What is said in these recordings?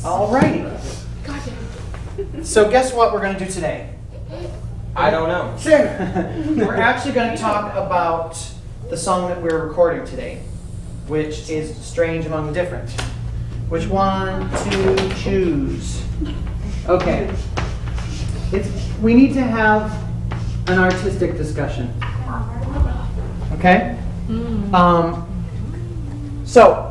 Alrighty. So guess what we're going to do today? I don't know. We're actually going to talk about the song that we're recording today, which is Strange Among the Different. Which one to choose? Okay. We need to have an artistic discussion. Okay? So,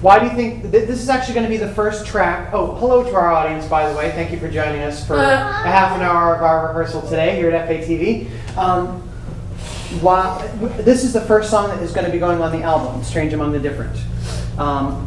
why do you think, this is actually going to be the first track. Oh, hello to our audience, by the way. Thank you for joining us for a half an hour of our rehearsal today here at Ep.5. This is the first song that is going to be going on the album, Strange Among the Different.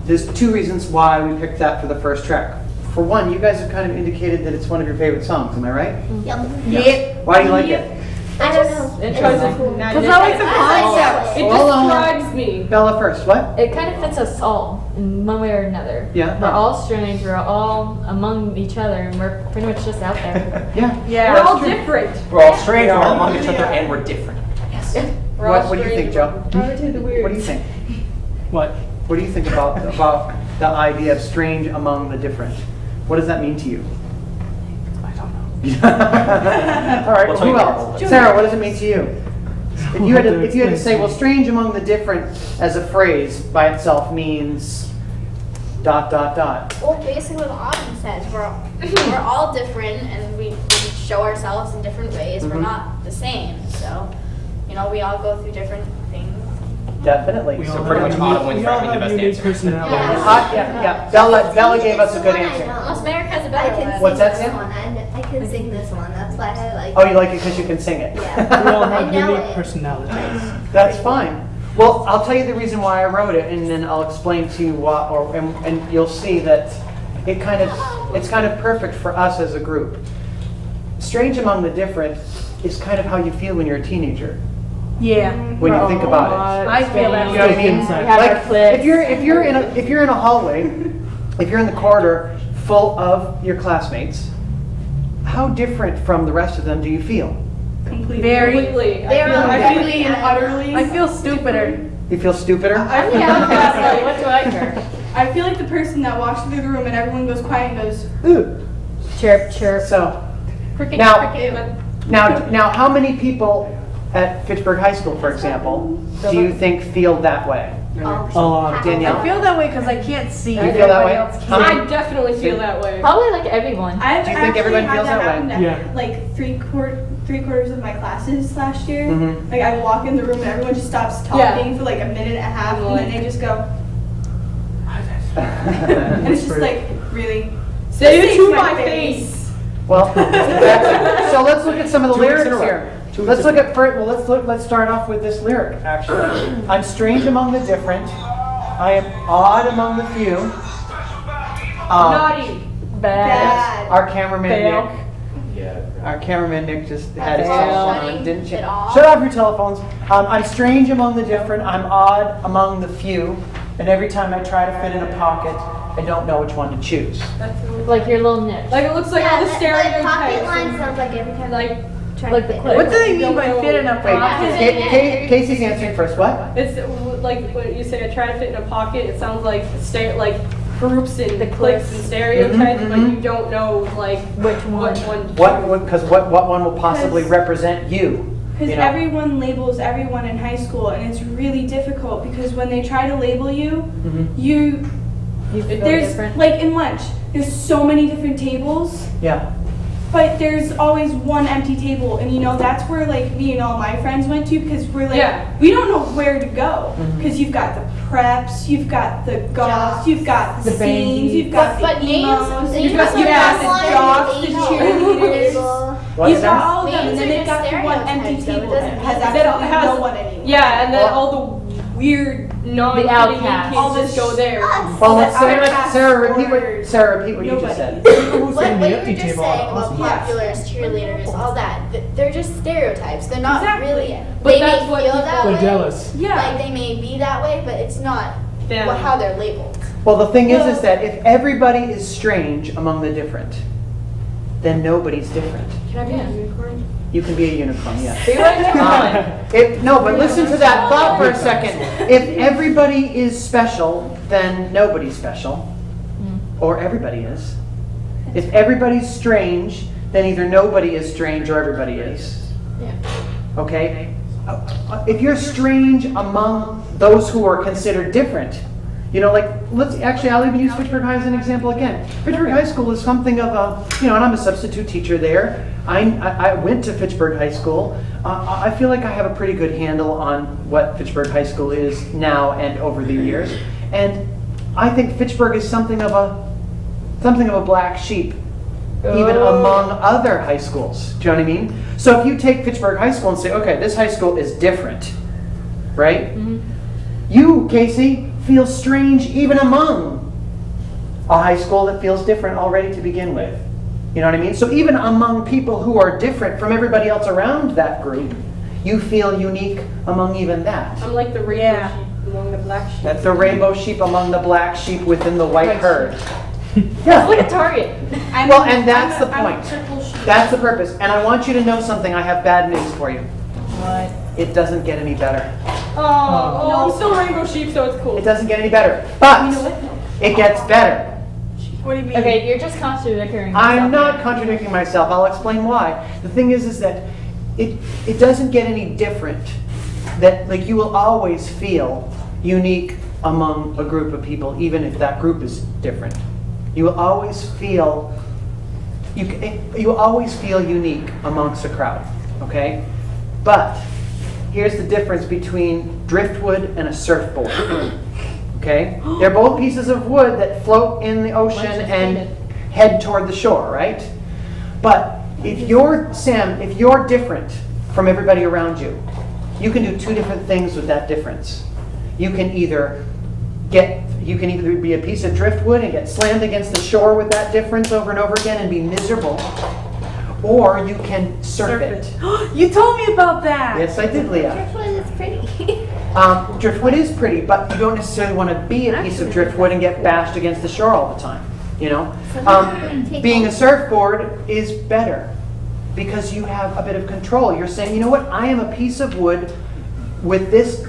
There's two reasons why we picked that for the first track. For one, you guys have kind of indicated that it's one of your favorite songs, am I right? Yep. Why do you like it? I don't know. Because I like the concept. It describes me. Bella first, what? It kind of fits us all in one way or another. Yeah. We're all strange, we're all among each other, and we're pretty much just out there. Yeah. We're all different. We're all strange, we're all among each other, and we're different. Yes. What do you think, Joe? What do you think? What? What do you think about the idea of strange among the different? What does that mean to you? I don't know. All right, who else? Sarah, what does it mean to you? If you had to say, well, strange among the different as a phrase by itself means ... Well, basically what the audience says, we're all different and we show ourselves in different ways. We're not the same. So, we all go through different things. Definitely. So pretty much Autumn wins for having the best answer. Personality. Yeah. Bella gave us a good answer. Unless Merrick has a better one. What's that, Sam? I can sing this one. That's why I like it. Oh, you like it because you can sing it? We Yeah. all I have know unique it. personalities. That's fine. Well, I'll tell you the reason why I wrote it, and then I'll explain to you what, and you'll see that it's kind of perfect for us as a group. Strange Among the Different is kind of how you feel when you're a teenager. Yeah. When you think about it. I feel that You know what I mean? We have our Like cliques. if you're in a hallway, if you're in the corridor full of your classmates, how different from the rest of them do you feel? Completely. Very Completely and utterly. I feel stupider. You feel stupider? I feel Yeah, what do I care? I feel like the person that walks through the room and everyone goes quiet and goes, Ooh. Chirp, chirp. So cricket, Now- cricket. now, how many people at Fitchburg High School, for example, do you think feel that way? Danielle? I feel that way because I can't see. You feel that way? I definitely feel that way. Probably like everyone. I've Do you think actually everyone had feels that way? happen to, Yeah. like three quarters of my classes last year. Mhm. Like I walk in the room and everyone just stops talking for like a minute and a half, and then they just go, and it's just like, really? Say it to my face. Well, so let's look at some of the lyrics here. Let's start off with this lyric, actually. I'm strange among the different. I am odd among the few. Naughty. Bad. Our cameraman Fail. Nick. Our cameraman Nick just had his Fail. telephone on, didn't you? It all. Shut off your telephones. I'm strange among the different. I'm odd among the few. And every time I try to fit in a pocket, I don't know which one to choose. Like your little niche. Like it looks like all the stereotypes. Pocket line sounds like every time Like Like the clip. What do they mean by fit in a Wait, pocket? Casey's answering first. What? it's like when you say I try to fit in a pocket, it sounds like like groups and The cliques cliques. and stereotypes, Mhm, but mhm. you don't know like Which one? Which one? Because what one will possibly represent you? Because You know? everyone labels everyone in high school, and it's really difficult because when they try to label you, Mhm. you You feel there's different. like in lunch, there's so many different tables, Yeah. but there's always one empty table, and that's where like me and all my friends went to because we're like we don't know where to go because you've got the preps, you've got the goths, you've got the The scenes, bandies. you've got But the names- emos, names you've got are the not jocks, the one cheerleaders. What's You've got that? all of them, and Names then are they've just got the one empty stereotypes, though. It table that doesn't has mean- absolutely That has- no one anymore. Yeah, and then Well- all the weird non-fitting outcasts. kids just go there. Well, the outcast Sarah, repeat what you just Nobody. said. What the you were empty just table saying are about awesome. populars, cheerleaders, all that, they're just stereotypes. They're not Exactly. really. But They that's may what feel people- that They're way. jealous. Yeah. Like they may be that way, but it's not Them. how they're labeled. Well, the thing is that if everybody is strange among the different, then nobody's different. Can I be a unicorn? You can be a unicorn, yes. See what you're doing? No, but listen to that thought for a second. If everybody is special, then nobody's special. or everybody is. If everybody's strange, then either nobody is strange or everybody is. Yeah. Okay? If you're strange among those who are considered different, you know, like, I'll even use Fitchburg High as an example again. Fitchburg High School is something of a, you know, and I'm a substitute teacher there. I went to Fitchburg High School. I feel like I have a pretty good handle on what Fitchburg High School is now and over the years. And I think Fitchburg is something of a black sheep, even among other high schools. Do you know what I mean? So if you take Fitchburg High School and say, okay, this high school is different, right? Mm-hmm. You, Casey, feel strange even among a high school that feels different already to begin with. You know what I mean? So even among people who are different from everybody else around that group, you feel unique among even that. I'm like the rainbow sheep among the black sheep. That's the rainbow sheep among the black sheep within the white herd. It's Yeah. like a target. Well, and that's the I'm a point. triple sheep. That's the purpose. And I want you to know something. I have bad news for you. What? It doesn't get any better. I'm still rainbow sheep, so it's cool. It doesn't get any better. But You know what? it gets better. What do you mean? Okay, you're just contradicting I'm yourself not here. contradicting myself. I'll explain why. The thing is that it doesn't get any different. That, like, you will always feel unique among a group of people, even if that group is different. You will always feel you will always feel unique amongst a crowd. Okay, but here's the difference between driftwood and a surfboard. Okay, they're both pieces of wood that float in the ocean and head toward the shore, right? But if you're different from everybody around you, you can do two different things with that difference. You can either be a piece of driftwood and get slammed against the shore with that difference over and over again and be miserable, or you can surf it. You told me about that. Yes, I did, Leah. Driftwood is pretty. Driftwood is pretty, but you don't necessarily want to be a piece of driftwood and get bashed against the shore all the time. You know, being a surfboard is better because you have a bit of control. You're saying, you know what? I am a piece of wood with this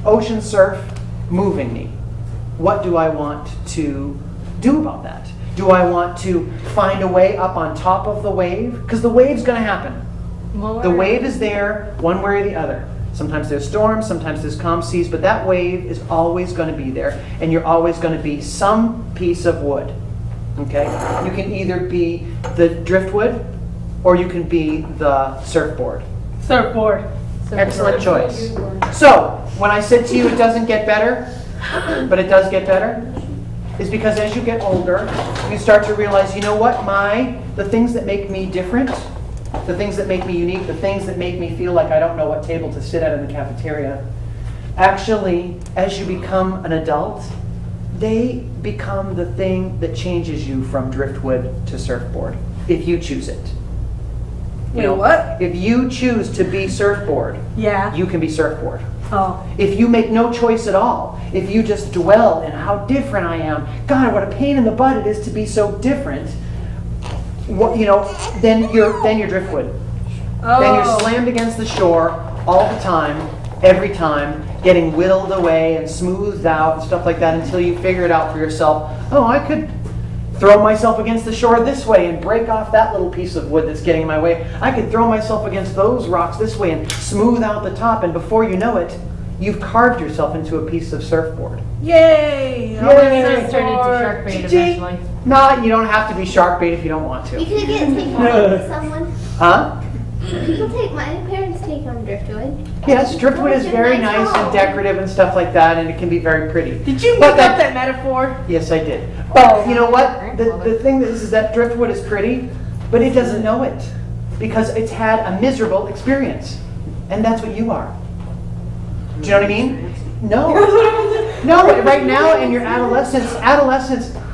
ocean surf moving me. What do I want to do about that? Do I want to find a way up on top of the wave? Because the wave's going to happen. The wave is there one way or the other. Sometimes there's storms, sometimes there's calm seas, but that wave is always going to be there, and you're always going to be some piece of wood. Okay? You can either be the driftwood or you can be the surfboard. Surfboard. Excellent choice. So, when I said to you it doesn't get better, but it does get better, is because as you get older, you start to realize, you know what, the things that make me different, the things that make me unique, the things that make me feel like I don't know what table to sit at in the cafeteria, actually, as you become an adult, they become the thing that changes you from driftwood to surfboard, if you choose it. Wait, what? If you choose to be surfboard, Yeah. you can be surfboard. Oh. If you make no choice at all, if you just dwell in how different I am, God, what a pain in the butt it is to be so different, then you're driftwood. Then you're slammed against the shore all the time, every time, getting whittled away and smoothed out and stuff like that until you figure it out for yourself. Oh, I could throw myself against the shore this way and break off that little piece of wood that's getting in my way. I could throw myself against those rocks this way and smooth out the top, and before you know it, you've carved yourself into a piece of surfboard. Yay! It's gonna turn into shark bait eventually. No, you don't have to be shark bait if you don't want You to. could get taken to someone. Huh? My parents take on driftwood. Yes, driftwood is It's a very nice nice and home. decorative and stuff like that, and it can be very pretty. Did you But make up that metaphor? Yes, I did. But you know what? The thing is that driftwood is pretty, but it doesn't know it because it's had a miserable experience, and that's what you are. Do you know what I mean? No. No, right now in your adolescence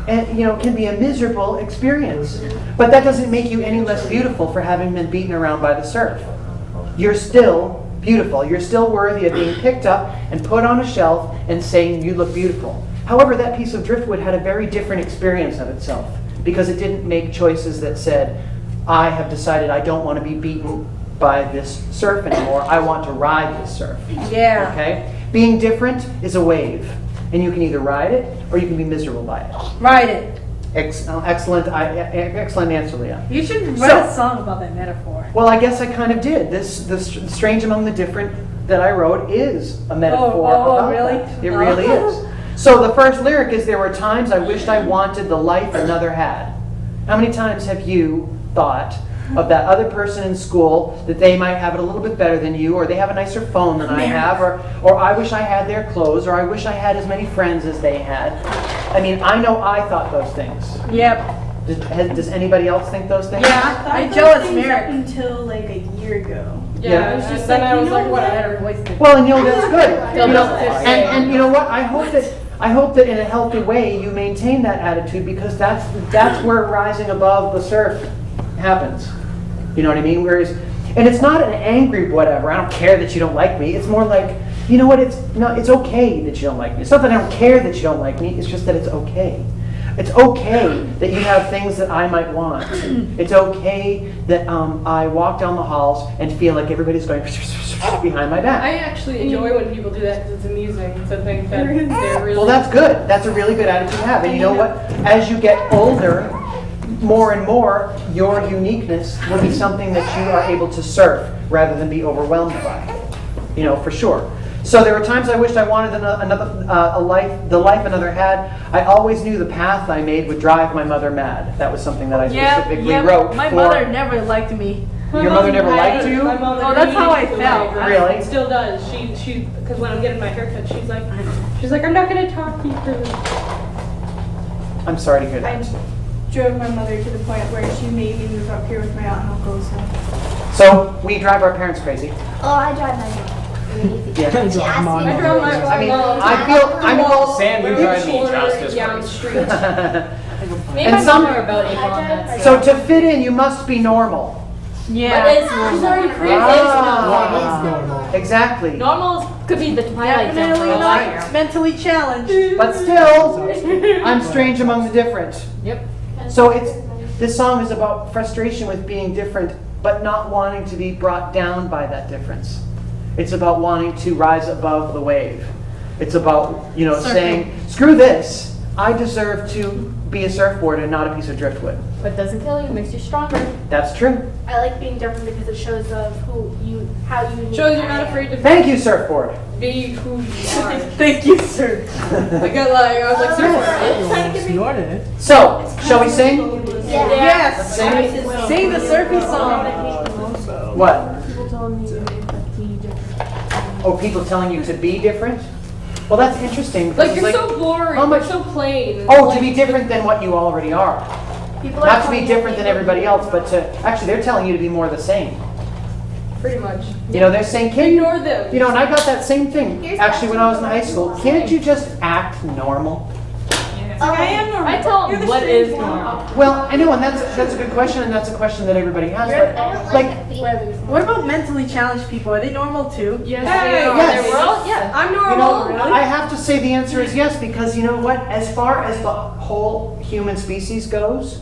can be a miserable experience. But that doesn't make you any less beautiful for having been beaten around by the surf. You're still beautiful. You're still worthy of being picked up and put on a shelf and saying you look beautiful. However, that piece of driftwood had a very different experience of itself because it didn't make choices that said, I have decided I don't want to be beaten by this surf anymore. I want to ride this surf. Yeah. Okay? Being different is a wave, and you can either ride it or you can be miserable by it. Ride it. Excellent answer, Leah. You should write a song about that metaphor. Well, I guess I kind of did. This strange among the different that I wrote is a metaphor about really? that. It really is. So the first lyric is, there were times I wished I wanted the life another had. How many times have you thought of that other person in school, that they might have it a little bit better than you, or they have a nicer phone than I have, or I wish I had their clothes, or I wish I had as many friends as they had? I mean, I know I thought those things. Yep. Does anybody else think those things? Yeah, I I thought jealous those things Merrick. up until like a year ago. Yeah. It was just then I was like, what? I had her wasted. Well, and you know, that's good. You know, Yeah. and you know what? I hope that in a healthy way you maintain that attitude, because that's where rising above the surf happens. You know what I mean? Whereas, and it's not an angry whatever. I don't care that you don't like me. It's more like, you know what? It's okay that you don't like me. It's not that I don't care that you don't like me. It's just that it's okay. It's okay that you have things that I might want. It's okay that I walk down the halls and feel like everybody's going behind my back. I actually enjoy when people do that because it's amusing to think that they're really. Well, that's good. That's a really good attitude to have. And you know what? As you get older, more and more, your uniqueness will be something that you are able to surf rather than be overwhelmed by. You know, for sure. So there were times I wished I wanted the life another had. I always knew the path I made would drive my mother mad. That was something that I specifically wrote. My for- mother never liked me. Your mother never liked you? My mother Oh, that's how I really felt. liked me. Really? It still does. She, because when I'm getting my haircut, she's like, I'm not gonna talk to you for this. I'm sorry to hear I that. drove my mother to the point where she made me move up here with my aunt and uncle. So we drive our parents crazy. Oh, I drive my mom. Yeah. She asked me. I drove my I mean, mom. I Sam, you drive me just as down the crazy. street. Me And and my some- mom are about equal on that. So to fit in, you must be normal. Yeah. What is normal? Ah, exactly. Normal could be the Twilight Zone. Definitely for all I not know. mentally challenged. But still, I'm strange among the different. Yep. So this song is about frustration with being different, but not wanting to be brought down by that difference. It's about wanting to rise above the wave. It's about, saying, screw this. I deserve to be a surfboard and not a piece of driftwood. What doesn't kill you makes you stronger. That's true. I like being different because it shows of how you. Shows you're not afraid to Thank you, surfboard. be who you are. Thank you, sir. I was like, surfer. Snorted. So, shall we sing? Yeah. Yes. Sing? Sing the surfy song. What? People told me to be different. Oh, people telling you to be different? Well, that's interesting. because Like, it's you're so boring. how much- You're so plain. Oh, to be different than what you already are. People are Not to be telling you different than everybody else, but actually they're telling you to be more the same. Pretty much. They're saying, can you, Ignore them. and I got that same thing, Here's actually, when I was in high that. school. Can't you just act normal? I am normal. I tell You're them the what strange is one. normal. Well, I know, and that's a good question, and that's a question that everybody has, I but, don't like, like being. What about mentally challenged people? Are they normal too? Yes, Hey, they are. yes. They're all- Yeah. I'm normal. I have to say the answer is yes, because you know what? As far as the whole human species goes,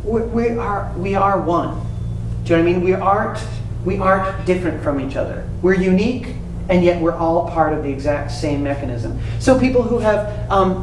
we are one. Do you know what I mean? We aren't different from each other. We're unique, and yet we're all part of the exact same mechanism. So people who have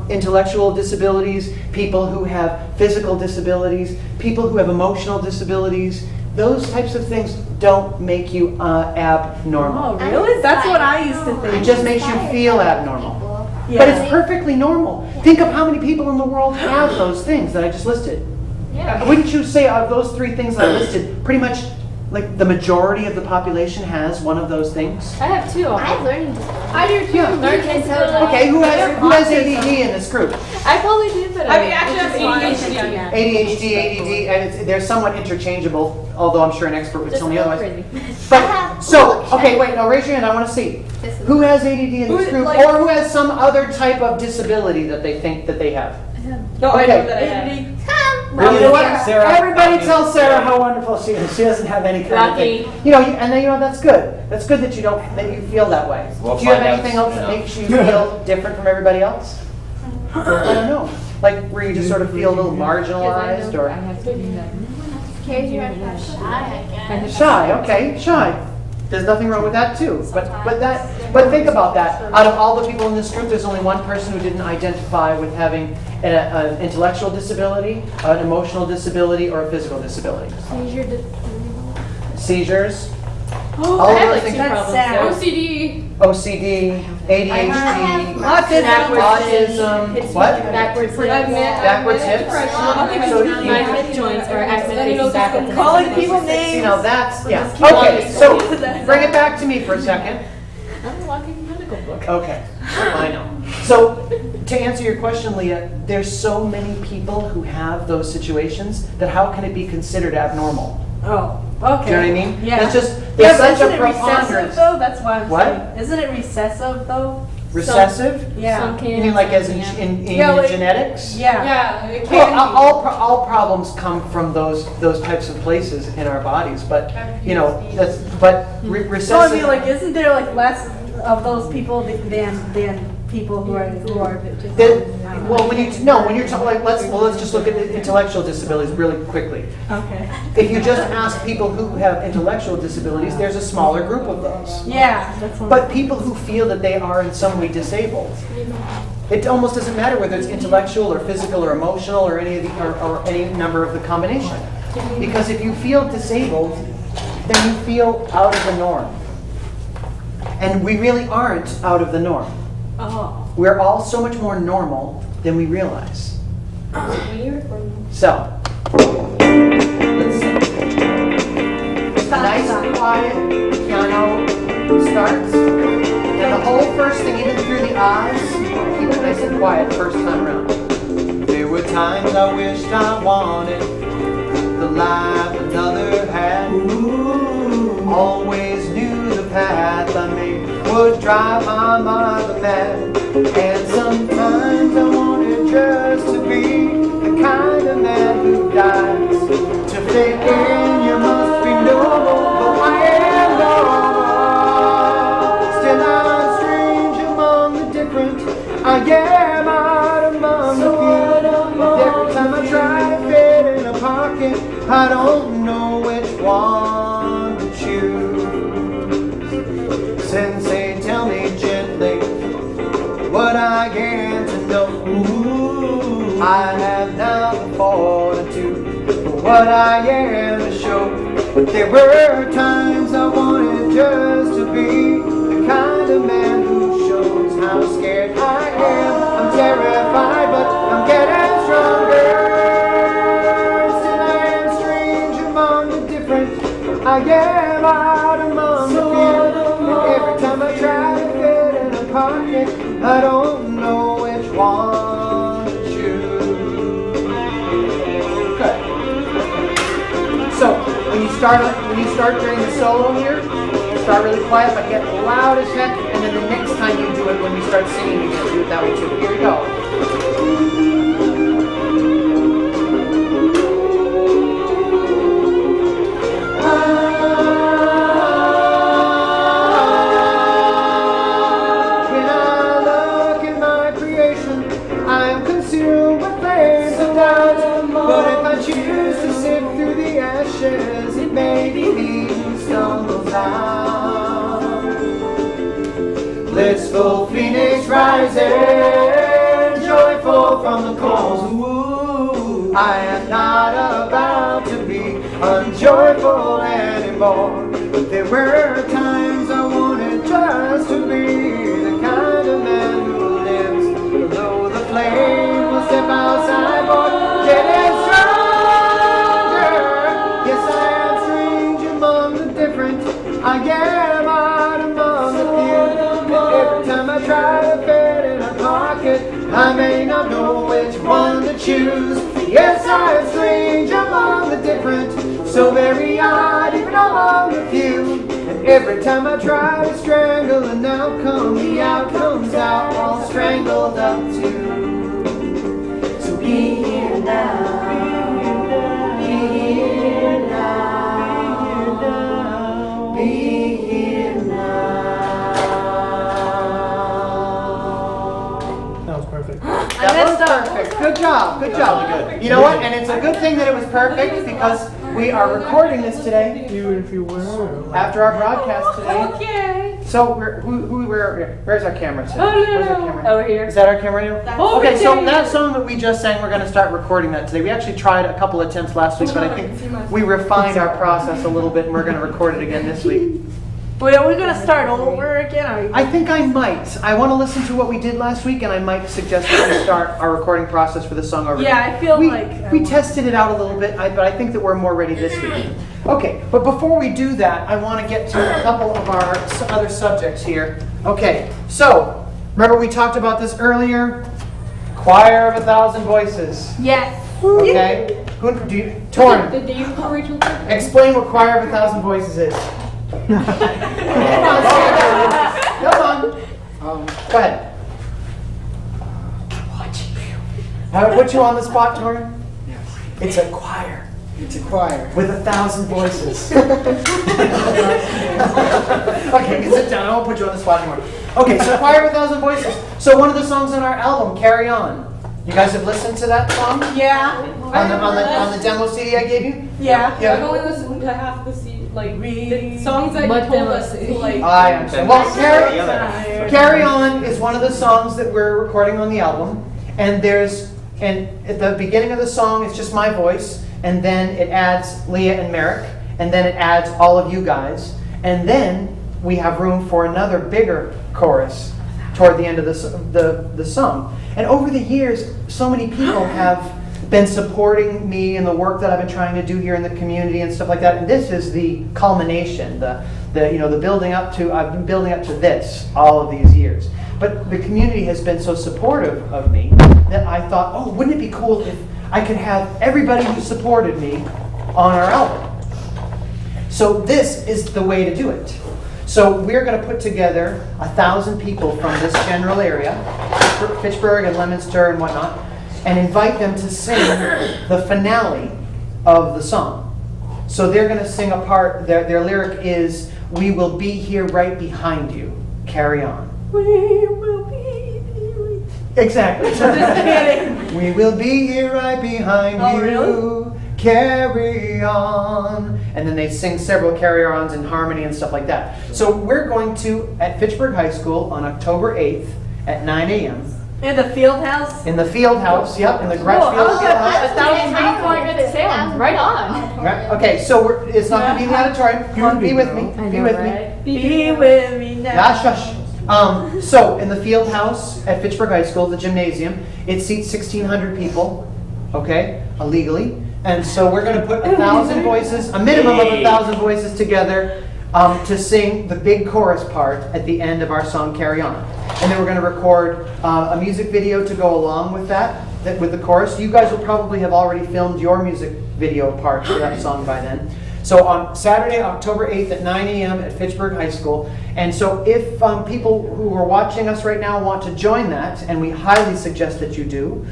intellectual disabilities, people who have physical disabilities, people who have emotional disabilities, those types of things don't make you abnormal. Oh, really? That's what I used to It think. just makes you feel abnormal. Yeah. But it's perfectly normal. Think of how many people in the world have those things that I just listed. Yeah. Wouldn't you say of those 3 things that I listed, pretty much like the majority of the population has one of those things? I have two. I have learning disabilities. I do too. Yeah. Learning disability. Okay, who has ADD in this group? I probably do, but I mean, actually, I have ADHD. ADHD, ADD, and they're somewhat interchangeable, although I'm sure an expert would Just tell me a little otherwise. crazy. But, so, okay, wait, now raise your hand, I want to see. Who has ADD in this group, or who has some other type of disability that they think that they have? No, I Okay. know that I have. Come. You know what? Sarah. Everybody tell Sarah how wonderful she is. She doesn't have any kind Lucky. of thing. And then that's good. That's good that you feel that way. We'll Do you have find out anything else soon that enough. makes you feel different from everybody else? I don't know. Like where you just sort of feel a little marginalized I or have to do that. Carries you around shy, I guess. shy. Okay, shy. There's nothing wrong with that too. But think about that. Out of all the people in this group, there's only one person who didn't identify with having an intellectual disability, an emotional disability, or a physical disability. Seizures. Oh, All I of have those like things. two problems. That's so- OCD. OCD, ADHD, autism, what? Backwards hips. Backwards hips. So My hip joints are accidentally backwards. Calling people See, names. now that's, yeah. Just keep Okay, on so going. bring it back to me for a second. I'm a walking medical book. Okay, I know. So to answer your question, Leah, there's so many people who have those situations that how can it be considered abnormal? Oh, okay. Do you know what I mean? Yeah. It's just, Yeah, there's but such isn't a it recessive preponderance. though? That's why I'm What? saying. Isn't it recessive though? Recessive? Yeah. Some can. You mean like as in, yeah. in Yeah, like- genetics? Yeah. Yeah, it can Well, be. all problems come from those types of places in our bodies, but you know that's recessive. So I mean, like, isn't there like less of those people than people who are Well, when you're talking like let's just look at the intellectual disabilities really quickly. Okay. If you just ask people who have intellectual disabilities, there's a smaller group of those. Yeah, that's what. But people who feel that they are in some way disabled, it almost doesn't matter whether it's intellectual or physical or emotional or any of the or any number of the combination. Because if you feel disabled, then you feel out of the norm. And we really aren't out of the norm. Oh. We're all so much more normal than we realize. So, let's see. Nice and quiet piano starts. And the whole first thing, even through the eyes, keep it nice and quiet first time around. There were times I wished I wanted the life another had. Always knew the path I made would drive my mother mad. And sometimes I wanted just to be the kind of man who dies. To fit in, you must be normal, but I am normal. Still I'm strange among the different. I am out among the few. Every time I try to fit in a pocket, I don't know which one to choose. Sensei, tell me gently what I am to know. I have now the fortitude for what I am to show. But there were times I wanted just to be the kind of man who shows how scared I am. I'm terrified, but I'm getting stronger. Still I am strange among the different. I am out among the few. Every time I try to fit in a pocket, I don't know which one to choose. Good. So when you start during the solo here, start really quiet, but get loud as heck. And then the next time you do it, when we start singing, you can do it that way too. Here we go. It may be me who stumbles down. Blissful phoenix rising, joyful from the coals. Ooh, I am not about to be unjoyful anymore. But there were times I wanted just to be the kind of man who lives below the flame. Will step outside, boy, getting stronger. I am out among the few. Every time I try to fit in a pocket, I may not know which one to choose. Yes, I am strange among the different, so very odd even among the few. And every time I try to strangle an outcome, the outcome's out all strangled up too. So be here now. Be here now. Be here now. That was perfect. That was perfect. Good job. Good job. You know what? And it's a good thing that it was perfect because we are recording this today Even if you were. after our broadcast today. Okay. So where's our camera today? Oh, no. Where's our camera? Over here. Is that our camera now? Over Okay, so there. that song that we just sang, we're going to start recording that today. We actually tried a couple attempts last week, but I think we refined our process a little bit, and we're going to record it again this week. Wait, are we gonna start over again? I think I might. I want to listen to what we did last week, and I might suggest that we start our recording process for the song over. Yeah, I feel like we tested it out a little bit, but I think that we're more ready this week. Okay, but before we do that, I want to get to a couple of our other subjects here. Okay, so remember we talked about this earlier. Choir of 1,000 voices. Yes. Okay, who do you? Torn. Did you call Rachel? Explain what choir of 1,000 voices is. Come on. Go ahead. Have I put you on the spot, Torrin? Yes. It's a choir. It's a choir. With 1,000 voices. Okay, sit down. I won't put you on the spot anymore. Okay, so choir of 1,000 voices. So one of the songs on our album, Carry On. You guys have listened to that song? Yeah. On the demo CD I gave you? Yeah. I've only listened to half the the songs that you What told demo us to like. I understand. Well, Yeah. Carry On is one of the songs that we're recording on the album, and at the beginning of the song it's just my voice, and then it adds Leah and Merrick, and then it adds all of you guys, and then we have room for another bigger chorus toward the end of the song. And over the years, so many people have been supporting me in the work that I've been trying to do here in the community and stuff like that. And this is the culmination, the building up to. I've been building up to this all of these years. But the community has been so supportive of me that I thought, oh, wouldn't it be cool if I could have everybody who supported me on our album? So this is the way to do it. So we're going to put together 1,000 people from this general area, Fitchburg and Leominster and whatnot, and invite them to sing the finale of the song. So they're going to sing a part, their lyric is, "We will be here right behind you. Carry on." We will be here. Exactly. Just kidding. We will be here right behind Oh, you. really? Carry on. And then they sing several carry-ons in harmony and stuff like that. So we're going to, at Fitchburg High School on October 8th at 9 a.m. In the field house? in the field house, yep, in the Cool. Grutchfield Field House. 1,000 people are gonna sing. Right on. Right, okay, so it's not going to be in the auditorium. Come on, be with me. I Be know, with me. right? Be with me now. Yeah, shush. So in the field house at Fitchburg High School, the gymnasium, it seats 1,600 people, okay, illegally. And so we're going to put 1,000 voices, a minimum of 1,000 voices together to sing the big chorus part at the end of our song, Carry On. And then we're going to record a music video to go along with that, with the chorus. You guys will probably have already filmed your music video part for that song by then. So on Saturday, October 8th at 9 a.m. at Fitchburg High School. And so if people who are watching us right now want to join that, and we highly suggest that you do,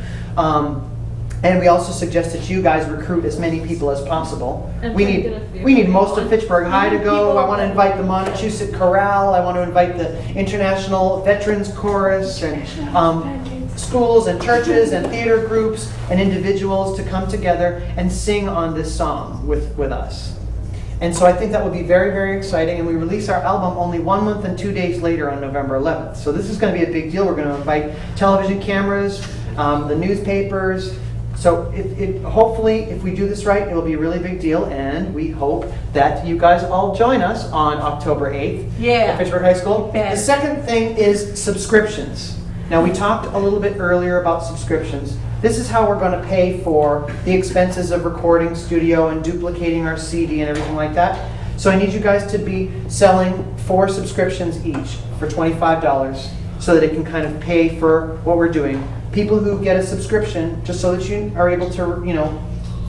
and we also suggest that you guys recruit as many people as possible. And We try to get a few need most of people. Fitchburg High to go. I want to invite the Montechusett Chorale. I want to invite the International Veterans Chorus and schools and churches and theater groups and individuals to come together and sing on this song with us. And so I think that will be very, very exciting. And we release our album only 1 month and 2 days later on November 11th. So this is going to be a big deal. We're going to invite television cameras, the newspapers. So hopefully, if we do this right, it will be a really big deal. And we hope that you guys all join us on October 8th Yeah. at Fitchburg High School. Yeah. The second thing is subscriptions. Now, we talked a little bit earlier about subscriptions. This is how we're going to pay for the expenses of recording studio and duplicating our CD and everything like that. So I need you guys to be selling 4 subscriptions each for $25 so that it can kind of pay for what we're doing. People who get a subscription, just so that you are able to,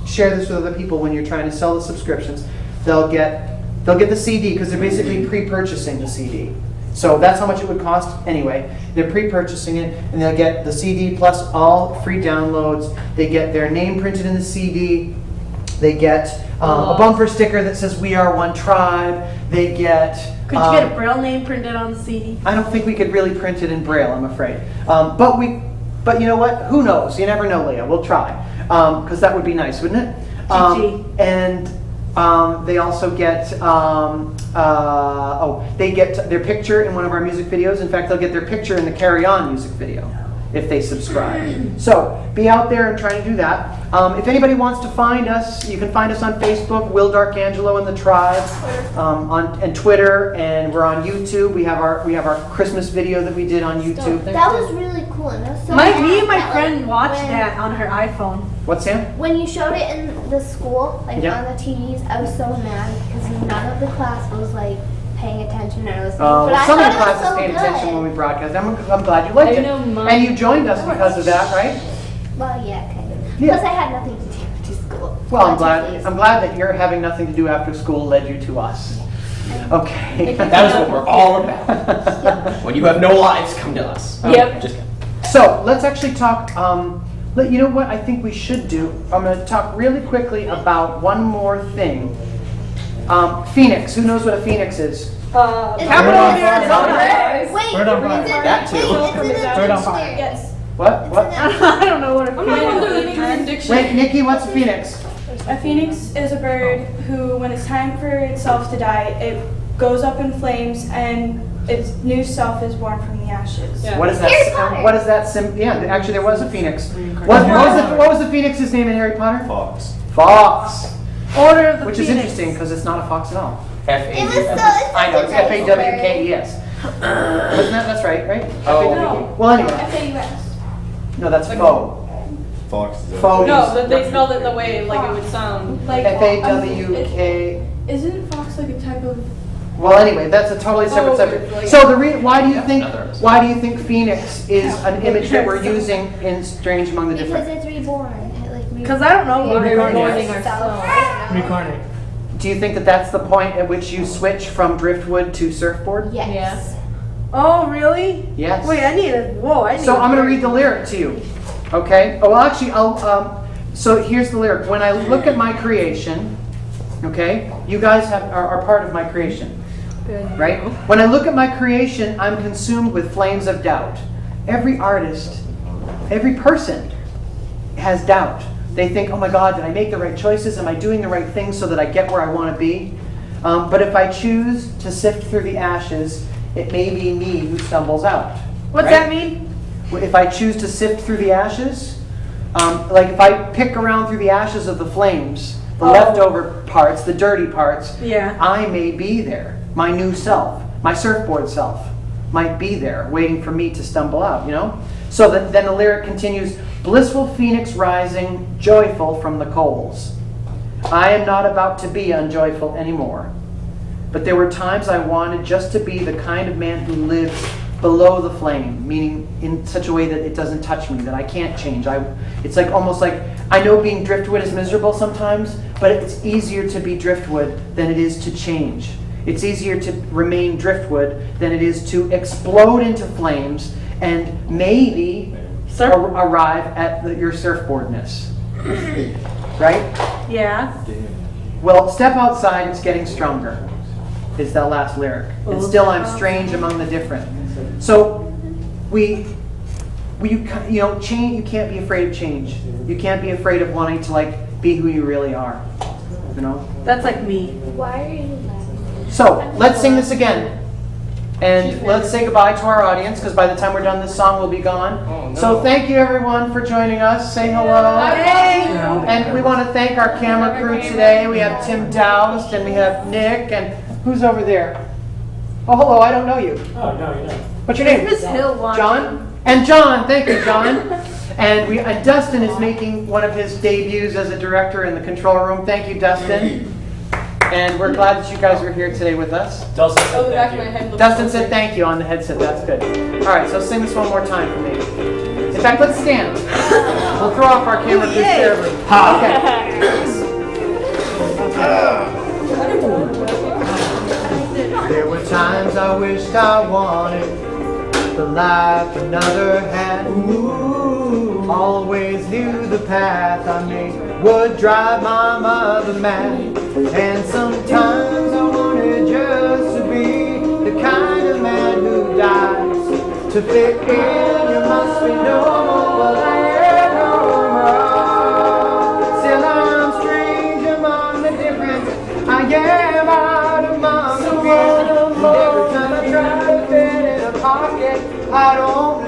share this with other people when you're trying to sell the subscriptions, they'll get the CD because they're basically pre-purchasing the CD. So that's how much it would cost anyway. They're pre-purchasing it, and they'll get the CD plus all free downloads. They get their name printed in the CD. They get a bumper sticker that says "We Are One Tribe." They get. Could you get a Braille name printed on the CD? I don't think we could really print it in Braille, I'm afraid. But you know what? Who knows? You never know, Leah. We'll try, because that would be nice, wouldn't it? And they also get they get their picture in one of our music videos. In fact, they'll get their picture in the Carry On music video if they subscribe. So be out there and try to do that. If anybody wants to find us, you can find us on Facebook, Will Darkangelo and the Tribe, and Twitter, and we're on YouTube. We have our Christmas video that we did on YouTube. That was really cool. And it was so Me and my that, friend watched when- that on her iPhone. What's Sam? When you showed it in the school, like Yeah. on the TVs, I was so mad because none of the class was like paying attention or listening. But I some of thought the it was classes so paid good. attention when we broadcast. I'm glad you liked I it. know mine- And you joined us because of that, right? Well, yeah, kind of. Yeah. Plus, I had nothing to do after school. Well, I'm Please. glad that you're having nothing to do after school led you to us. Okay. That is what we're all about. When you have no lives, come to us. Yep. Just kidding. So let's actually talk. You know what I think we should do? I'm going to talk really quickly about one more thing. Phoenix. Who knows what a phoenix is? Capital of Arizona. Wait, Bird on fire. it's in That too. Wait, it's in the Bird on fire. dictionary. Yes. What? What? I don't know what a I'm not phoenix looking is. at the dictionary. Wait, Nikki. What's a phoenix? A phoenix is a bird who, when it's time for itself to die, it goes up in flames and its new self is born from the ashes. Yeah. What is that? Harry Potter. What is that? Yeah, actually, there was a phoenix. What was the phoenix's name in Harry Potter? Fox. Fox. Order of the Which is Phoenix. interesting because it's not a fox at all. It was so. I know, it's F-A-W-K-E-S. Wasn't that's right, right? Oh. F-A-W-K. Well, anyway, F-A-U-S. no, that's faux. Fox is Faux. No, but they spelled it the way like it would sound. Like F-A-W-K. Isn't fox like a type of? Well, anyway, that's a totally separate Oh, subject. like- So why do you think Another. Phoenix is an image that we're using in Strange Among the Because Different? it's reborn. Because I don't know what We're reincarnate rewarding is. ourselves. Reincarnate. Do you think that that's the point at which you switch from driftwood to surfboard? Yes. Oh, really? Yes. Wait, I need So I'm going to read the lyric to you. Okay? Oh, well, actually, so here's the lyric. When I look at my creation, okay, you guys are part of my creation, right? When I look at my creation, I'm consumed with flames of doubt. Every artist, every person has doubt. They think, oh my God, did I make the right choices? Am I doing the right things so that I get where I want to be? But if I choose to sift through the ashes, it may be me who stumbles out. What's right? that mean? If I choose to sift through the ashes, like if I pick around through the ashes of the flames, the leftover parts, the dirty parts, Yeah. I may be there. My new self, my surfboard self, might be there waiting for me to stumble out, you know? So then the lyric continues, blissful phoenix rising, joyful from the coals. I am not about to be unjoyful anymore. But there were times I wanted just to be the kind of man who lives below the flame, meaning in such a way that it doesn't touch me, that I can't change. It's like almost like, I know being driftwood is miserable sometimes, but it's easier to be driftwood than it is to change. It's easier to remain driftwood than it is to explode into flames and maybe arrive at your surfboardness. Right? Yeah. Well, step outside, it's getting stronger, is that last lyric. And still I'm strange among the different. So change, you can't be afraid of change. You can't be afraid of wanting to be who you really are. You know? That's like me. Why are you laughing? So, let's sing this again. And let's say goodbye to our audience, because by the time we're done, this song will be gone. Oh, no. So thank you everyone for joining us. Say hello. And we want to thank our camera crew today. We have Tim Doust, and we have Nick, and who's over there? Oh, hello, I don't know you. Oh, no, you don't. What's your name? Miss Hill watching. John? And John, thank you, John. And Dustin is making one of his debuts as a director in the control room. Thank you, Dustin. And we're glad that you guys are here today with us. Dustin Oh, said the back of thank my you. head looks Dustin so said big. thank you on the headset. That's good. All right, so sing this one more time for me. In fact, let's stand. We'll throw off our camera crew share room. Okay. There were times I wished I wanted the life another had. Always knew the path I made would drive my mother mad. And sometimes I wanted just to be the kind of man who dies. To fit in, you must be no more, well, I am no more. Still I'm strange I don't